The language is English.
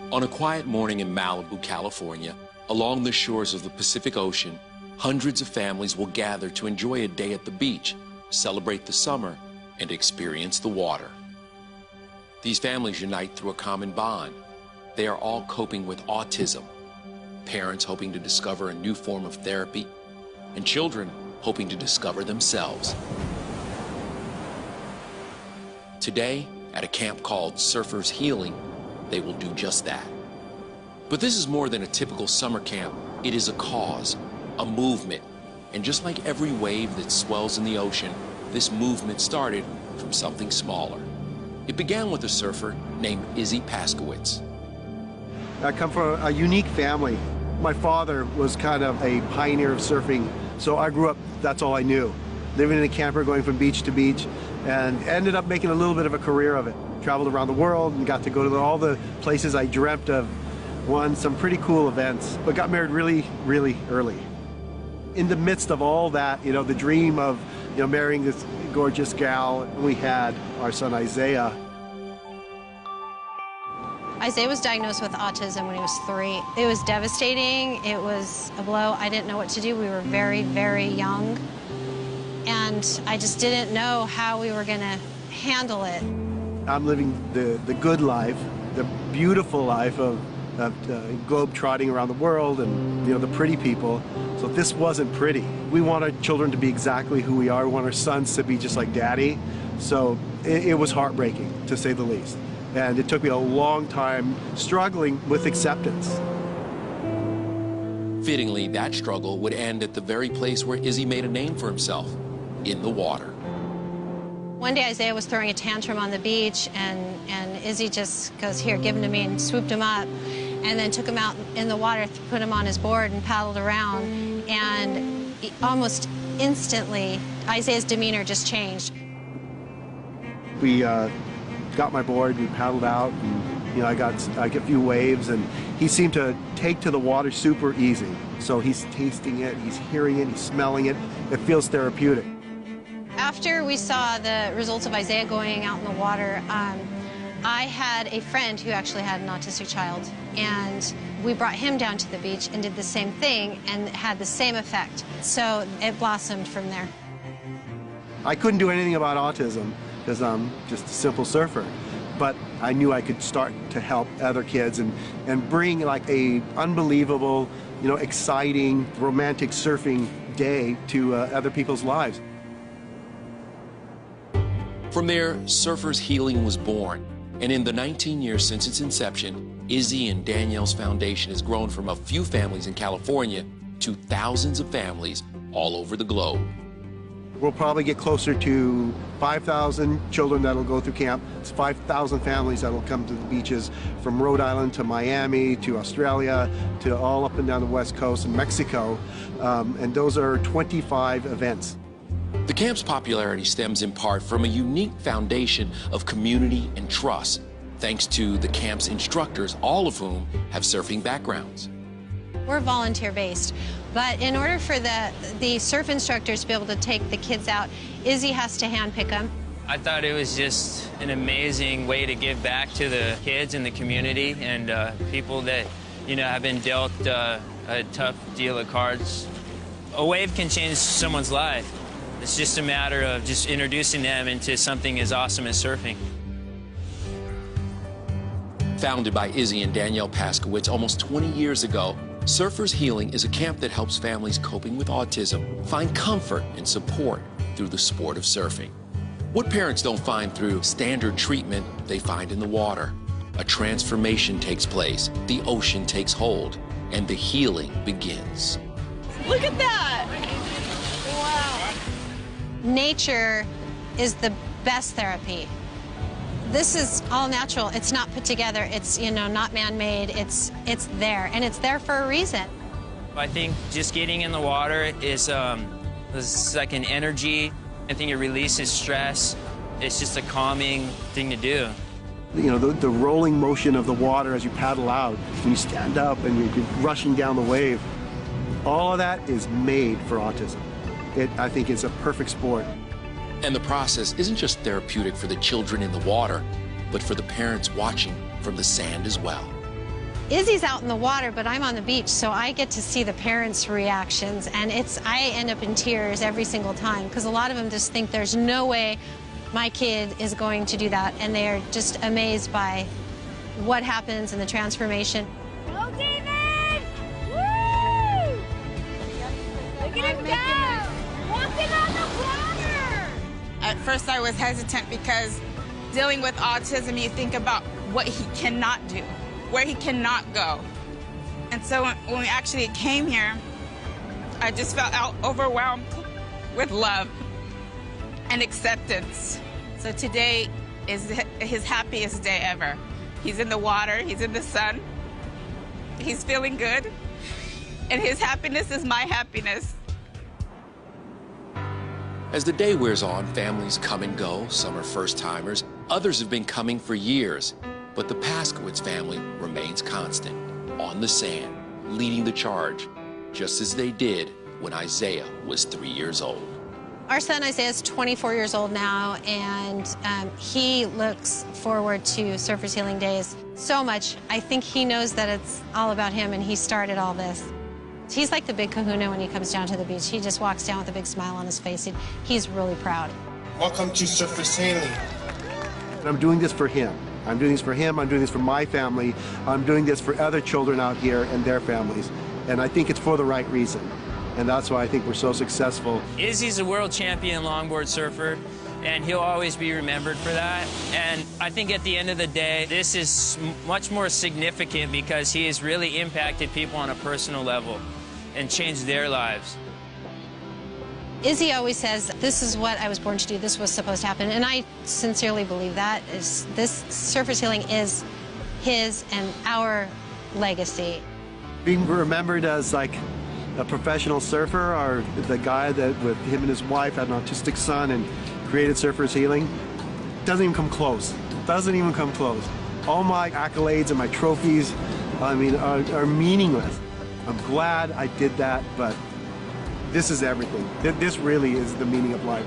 On a quiet morning in Malibu, California, along the shores of the Pacific Ocean, hundreds of families will gather to enjoy a day at the beach, celebrate the summer, and experience the water. These families unite through a common bond. They are all coping with autism, parents hoping to discover a new form of therapy, and children hoping to discover themselves. Today, at a camp called Surfers Healing, they will do just that. But this is more than a typical summer camp. It is a cause, a movement. And just like every wave that swells in the ocean, this movement started from something smaller. It began with a surfer named Izzy Paskowitz. I come from a unique family. My father was kind of a pioneer of surfing, so I grew up, that's all I knew. Living in a camper, going from beach to beach, and ended up making a little bit of a career of it. Traveled around the world and got to go to all the places I dreamt of. Won some pretty cool events, but got married really, really early. In the midst of all that, the dream of, marrying this gorgeous gal, we had our son Isaiah. Isaiah was diagnosed with autism when he was 3. It was devastating. It was a blow. I didn't know what to do. We were very, very young. And I just didn't know how we were going to handle it. I'm living the good life, the beautiful life of globe trotting around the world and, the pretty people. So this wasn't pretty. We want our children to be exactly who we are. We want our sons to be just like Daddy. So it was heartbreaking, to say the least. And it took me a long time struggling with acceptance. Fittingly, that struggle would end at the very place where Izzy made a name for himself, in the water. One day Isaiah was throwing a tantrum on the beach, and Izzy just goes, "Here, give him to me," and swooped him up, and then took him out in the water, put him on his board and paddled around, and almost instantly Isaiah's demeanor just changed. We got my board, we paddled out, and I got a few waves, and he seemed to take to the water super easy. So he's tasting it, he's hearing it, he's smelling it. It feels therapeutic. After we saw the results of Isaiah going out in the water, I had a friend who actually had an autistic child, and we brought him down to the beach and did the same thing, and it had the same effect. So it blossomed from there. I couldn't do anything about autism because I'm just a simple surfer, but I knew I could start to help other kids and bring like a unbelievable, exciting, romantic surfing day to other people's lives. From there, Surfers Healing was born, and in the 19 years since its inception, Izzy and Danielle's foundation has grown from a few families in California to thousands of families all over the globe. We'll probably get closer to 5,000 children that'll go through camp. It's 5,000 families that'll come to the beaches from Rhode Island to Miami to Australia to all up and down the West Coast and Mexico, and those are 25 events. The camp's popularity stems in part from a unique foundation of community and trust, thanks to the camp's instructors, all of whom have surfing backgrounds. We're volunteer-based, but in order for the surf instructors to be able to take the kids out, Izzy has to handpick them. I thought it was just an amazing way to give back to the kids in the community and people that, have been dealt a tough deal of cards. A wave can change someone's life. It's just a matter of just introducing them into something as awesome as surfing. Founded by Izzy and Danielle Paskowitz almost 20 years ago, Surfers Healing is a camp that helps families coping with autism find comfort and support through the sport of surfing. What parents don't find through standard treatment, they find in the water. A transformation takes place, the ocean takes hold, and the healing begins. Look at that! Wow. Nature is the best therapy. This is all natural. It's not put together. It's, not man-made. It's there, and it's there for a reason. I think just getting in the water is like an energy. I think it releases stress. It's just a calming thing to do. The rolling motion of the water as you paddle out, when you stand up and you're rushing down the wave, all of that is made for autism. I think it's a perfect sport. And the process isn't just therapeutic for the children in the water, but for the parents watching from the sand as well. Izzy's out in the water, but I'm on the beach, so I get to see the parents' reactions, and I end up in tears every single time, because a lot of them just think there's no way my kid is going to do that, and they are just amazed by what happens and the transformation. Go, David! Woo! Look at him go! Walking on the water! At first I was hesitant because dealing with autism, you think about what he cannot do, where he cannot go. And so when we actually came here, I just felt overwhelmed with love and acceptance. So today is his happiest day ever. He's in the water, he's in the sun, he's feeling good, and his happiness is my happiness. As the day wears on, families come and go. Some are first-timers. Others have been coming for years. But the Paskowitz family remains constant, on the sand, leading the charge, just as they did when Isaiah was 3 years old. Our son Isaiah is 24 years old now, and he looks forward to Surfers Healing Days so much. I think he knows that it's all about him, and he started all this. He's like the big kahuna when he comes down to the beach. He just walks down with a big smile on his face. He's really proud. Welcome to Surfers Healing. I'm doing this for him. I'm doing this for him. I'm doing this for my family. I'm doing this for other children out here and their families. And I think it's for the right reason. And that's why I think we're so successful. Izzy's a world champion longboard surfer, and he'll always be remembered for that. And I think at the end of the day, this is much more significant because he has really impacted people on a personal level and changed their lives. Izzy always says, this is what I was born to do, this was supposed to happen, and I sincerely believe that. This Surfers Healing is his and our legacy. Being remembered as like a professional surfer, or the guy that with him and his wife had an autistic son and created Surfers Healing, doesn't even come close. Doesn't even come close. All my accolades and my trophies, I mean, are meaningless. I'm glad I did that, but this is everything. This really is the meaning of life.